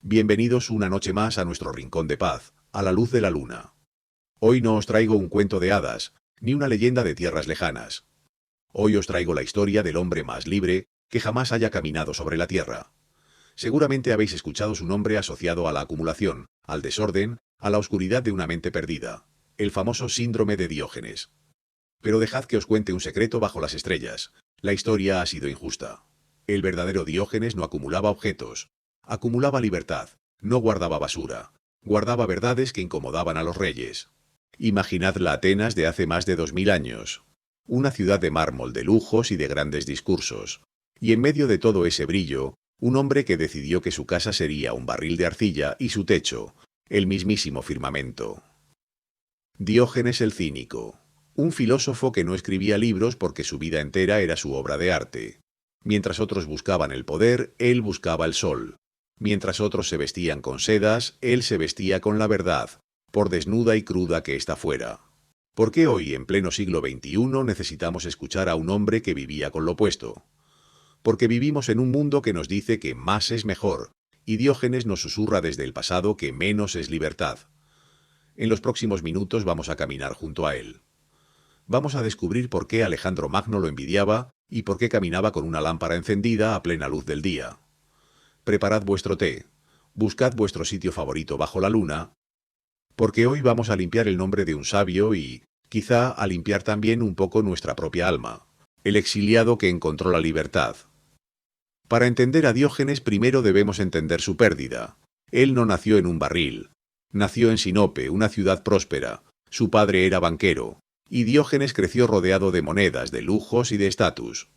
Bienvenidos una noche más a nuestro rincón de paz, a la luz de la luna. Hoy no os traigo un cuento de hadas, ni una leyenda de tierras lejanas. Hoy os traigo la historia del hombre más libre que jamás haya caminado sobre la tierra. Seguramente habéis escuchado su nombre asociado a la acumulación, al desorden, a la oscuridad de una mente perdida, el famoso síndrome de Diógenes. Pero dejad que os cuente un secreto bajo las estrellas. La historia ha sido injusta. El verdadero Diógenes no acumulaba objetos. Acumulaba libertad, no guardaba basura, guardaba verdades que incomodaban a los reyes. Imaginad la Atenas de hace más de 2000 años. Una ciudad de mármol, de lujos y de grandes discursos. Y en medio de todo ese brillo, un hombre que decidió que su casa sería un barril de arcilla y su techo, el mismísimo firmamento. Diógenes el Cínico. Un filósofo que no escribía libros porque su vida entera era su obra de arte. Mientras otros buscaban el poder, él buscaba el sol. Mientras otros se vestían con sedas, él se vestía con la verdad, por desnuda y cruda que ésta fuera. ¿Por qué hoy, en pleno siglo XXI, necesitamos escuchar a un hombre que vivía con lo opuesto? Porque vivimos en un mundo que nos dice que más es mejor, y Diógenes nos susurra desde el pasado que menos es libertad. En los próximos minutos vamos a caminar junto a él. Vamos a descubrir por qué Alejandro Magno lo envidiaba y por qué caminaba con una lámpara encendida a plena luz del día. Preparad vuestro té, buscad vuestro sitio favorito bajo la luna, porque hoy vamos a limpiar el nombre de un sabio y, quizá, a limpiar también un poco nuestra propia alma, el exiliado que encontró la libertad. Para entender a Diógenes primero debemos entender su pérdida. Él no nació en un barril. Nació en Sinope, una ciudad próspera. Su padre era banquero, y Diógenes creció rodeado de monedas, de lujos y de estatus.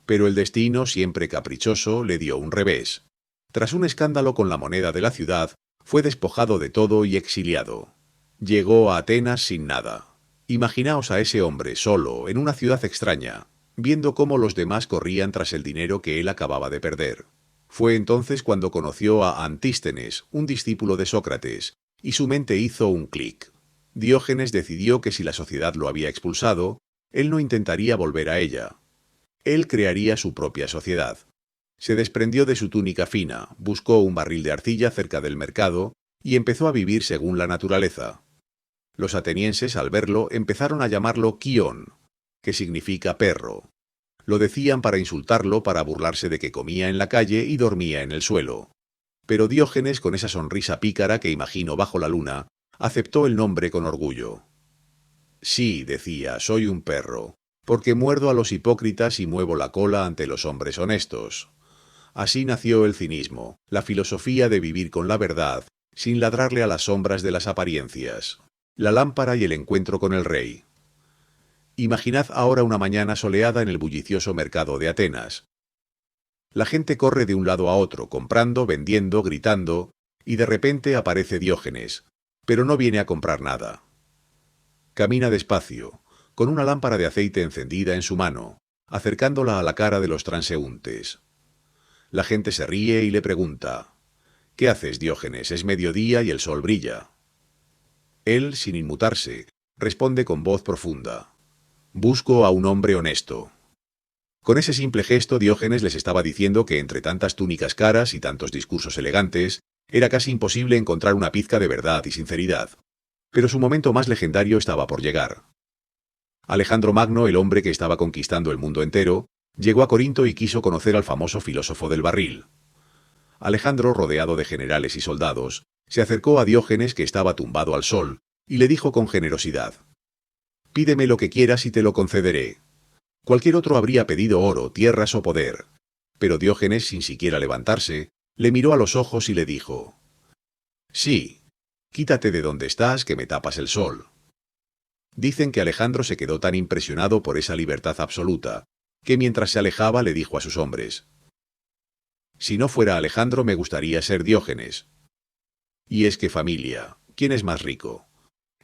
Pero el destino, siempre caprichoso, le dio un revés. Tras un escándalo con la moneda de la ciudad, fue despojado de todo y exiliado. Llegó a Atenas sin nada. Imaginaos a ese hombre solo, en una ciudad extraña, viendo cómo los demás corrían tras el dinero que él acababa de perder. Fue entonces cuando conoció a Antístenes, un discípulo de Sócrates, y su mente hizo un clic. Diógenes decidió que si la sociedad lo había expulsado, él no intentaría volver a ella. Él crearía su propia sociedad. Se desprendió de su túnica fina, buscó un barril de arcilla cerca del mercado y empezó a vivir según la naturaleza. Los atenienses, al verlo, empezaron a llamarlo Kion, que significa perro. Lo decían para insultarlo, para burlarse de que comía en la calle y dormía en el suelo. Pero Diógenes, con esa sonrisa pícara que imagino bajo la luna, aceptó el nombre con orgullo. Sí, decía, soy un perro, porque muerdo a los hipócritas y muevo la cola ante los hombres honestos. Así nació el cinismo, la filosofía de vivir con la verdad, sin ladrarle a las sombras de las apariencias. La lámpara y el encuentro con el rey. Imaginad ahora una mañana soleada en el bullicioso mercado de Atenas. La gente corre de un lado a otro, comprando, vendiendo, gritando, y de repente aparece Diógenes, pero no viene a comprar nada. Camina despacio, con una lámpara de aceite encendida en su mano, acercándola a la cara de los transeúntes. La gente se ríe y le pregunta: ¿qué haces, Diógenes? Es mediodía y el sol brilla. Él, sin inmutarse, responde con voz profunda: busco a un hombre honesto. Con ese simple gesto Diógenes les estaba diciendo que entre tantas túnicas caras y tantos discursos elegantes, era casi imposible encontrar una pizca de verdad y sinceridad. Pero su momento más legendario estaba por llegar. Alejandro Magno, el hombre que estaba conquistando el mundo entero, llegó a Corinto y quiso conocer al famoso filósofo del barril. Alejandro, rodeado de generales y soldados, se acercó a Diógenes, que estaba tumbado al sol, y le dijo con generosidad: pídeme lo que quieras y te lo concederé. Cualquier otro habría pedido oro, tierras o poder. Pero Diógenes, sin siquiera levantarse, le miró a los ojos y le dijo: sí, quítate de donde estás, que me tapas el sol. Dicen que Alejandro se quedó tan impresionado por esa libertad absoluta, que mientras se alejaba le dijo a sus hombres: si no fuera Alejandro me gustaría ser Diógenes. Y es que, familia, ¿quién es más rico?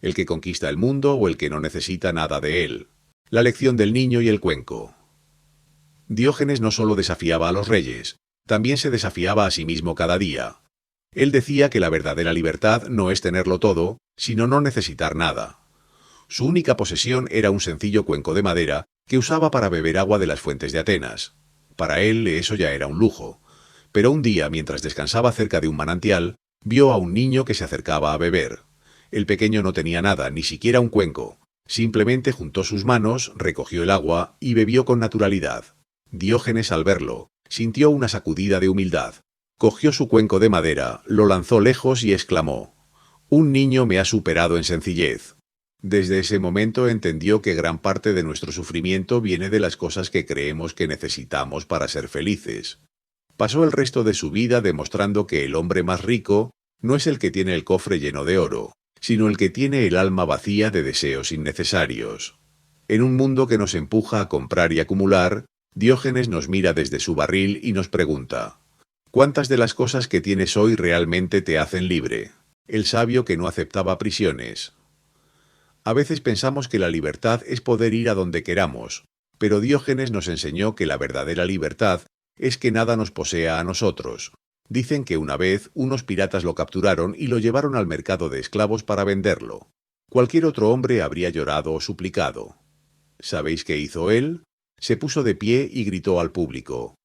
¿El que conquista el mundo o el que no necesita nada de él? La lección del niño y el cuenco. Diógenes no solo desafiaba a los reyes, también se desafiaba a sí mismo cada día. Él decía que la verdadera libertad no es tenerlo todo, sino no necesitar nada. Su única posesión era un sencillo cuenco de madera que usaba para beber agua de las fuentes de Atenas. Para él eso ya era un lujo. Pero un día, mientras descansaba cerca de un manantial, vio a un niño que se acercaba a beber. El pequeño no tenía nada, ni siquiera un cuenco. Simplemente juntó sus manos, recogió el agua y bebió con naturalidad. Diógenes, al verlo, sintió una sacudida de humildad. Cogió su cuenco de madera, lo lanzó lejos y exclamó: «Un niño me ha superado en sencillez». Desde ese momento entendió que gran parte de nuestro sufrimiento viene de las cosas que creemos que necesitamos para ser felices. Pasó el resto de su vida demostrando que el hombre más rico no es el que tiene el cofre lleno de oro, sino el que tiene el alma vacía de deseos innecesarios. En un mundo que nos empuja a comprar y acumular, Diógenes nos mira desde su barril y nos pregunta: ¿cuántas de las cosas que tienes hoy realmente te hacen libre? El sabio que no aceptaba prisiones. A veces pensamos que la libertad es poder ir a donde queramos, pero Diógenes nos enseñó que la verdadera libertad es que nada nos posea a nosotros. Dicen que una vez unos piratas lo capturaron y lo llevaron al mercado de esclavos para venderlo. Cualquier otro hombre habría llorado o suplicado. ¿Sabéis qué hizo él? Se puso de pie y gritó al público: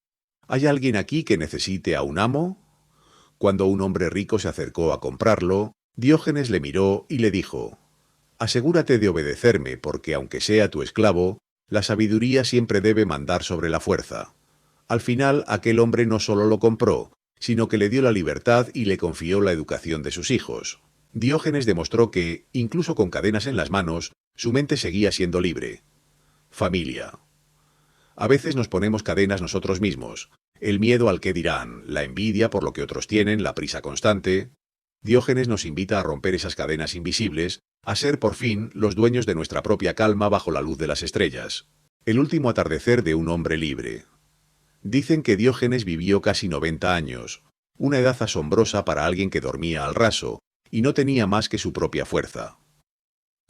¿hay alguien aquí que necesite a un amo? Cuando un hombre rico se acercó a comprarlo, Diógenes le miró y le dijo: asegúrate de obedecerme, porque aunque sea tu esclavo, la sabiduría siempre debe mandar sobre la fuerza. Al final, aquel hombre no solo lo compró, sino que le dio la libertad y le confió la educación de sus hijos. Diógenes demostró que, incluso con cadenas en las manos, su mente seguía siendo libre. Familia. A veces nos ponemos cadenas nosotros mismos. El miedo al qué dirán, la envidia por lo que otros tienen, la prisa constante. Diógenes nos invita a romper esas cadenas invisibles, a ser por fin los dueños de nuestra propia calma bajo la luz de las estrellas. El último atardecer de un hombre libre. Dicen que Diógenes vivió casi 90 años, una edad asombrosa para alguien que dormía al raso y no tenía más que su propia fuerza.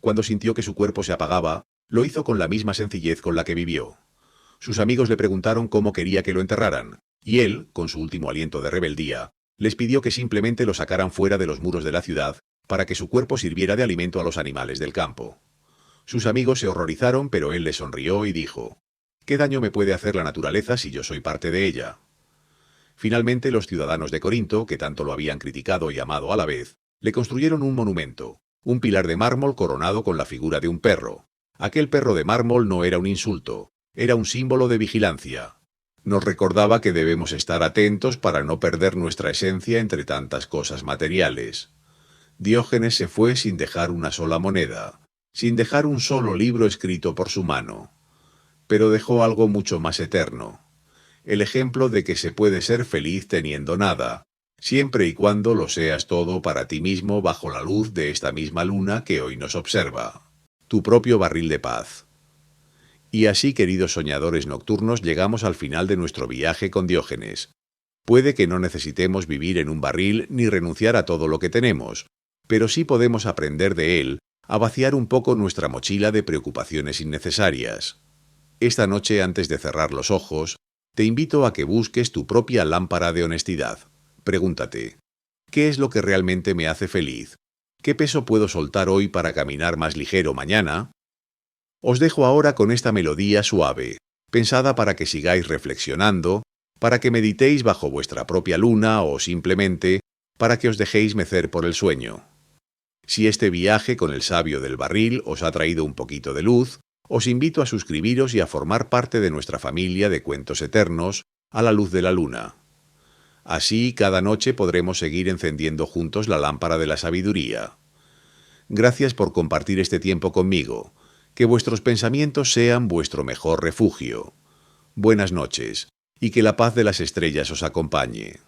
Cuando sintió que su cuerpo se apagaba, lo hizo con la misma sencillez con la que vivió. Sus amigos le preguntaron cómo quería que lo enterraran, y él, con su último aliento de rebeldía, les pidió que simplemente lo sacaran fuera de los muros de la ciudad para que su cuerpo sirviera de alimento a los animales del campo. Sus amigos se horrorizaron, pero él les sonrió y dijo: ¿qué daño me puede hacer la naturaleza si yo soy parte de ella? Finalmente, los ciudadanos de Corinto, que tanto lo habían criticado y amado a la vez, le construyeron un monumento, un pilar de mármol coronado con la figura de un perro. Aquel perro de mármol no era un insulto, era un símbolo de vigilancia. Nos recordaba que debemos estar atentos para no perder nuestra esencia entre tantas cosas materiales. Diógenes se fue sin dejar una sola moneda, sin dejar un solo libro escrito por su mano. Pero dejó algo mucho más eterno: el ejemplo de que se puede ser feliz teniendo nada, siempre y cuando lo seas todo para ti mismo bajo la luz de esta misma luna que hoy nos observa. Tu propio barril de paz. Y así, queridos soñadores nocturnos, llegamos al final de nuestro viaje con Diógenes. Puede que no necesitemos vivir en un barril ni renunciar a todo lo que tenemos, pero sí podemos aprender de él a vaciar un poco nuestra mochila de preocupaciones innecesarias. Esta noche, antes de cerrar los ojos, te invito a que busques tu propia lámpara de honestidad. Pregúntate: ¿qué es lo que realmente me hace feliz? ¿Qué peso puedo soltar hoy para caminar más ligero mañana? Os dejo ahora con esta melodía suave, pensada para que sigáis reflexionando, para que meditéis bajo vuestra propia luna o simplemente para que os dejéis mecer por el sueño. Si este viaje con el sabio del barril os ha traído un poquito de luz, os invito a suscribiros y a formar parte de nuestra familia de cuentos eternos a la luz de la luna. Así, cada noche podremos seguir encendiendo juntos la lámpara de la sabiduría. Gracias por compartir este tiempo conmigo. Que vuestros pensamientos sean vuestro mejor refugio. Buenas noches, y que la paz de las estrellas os acompañe.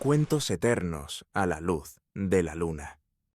Cuentos eternos a la luz de la luna.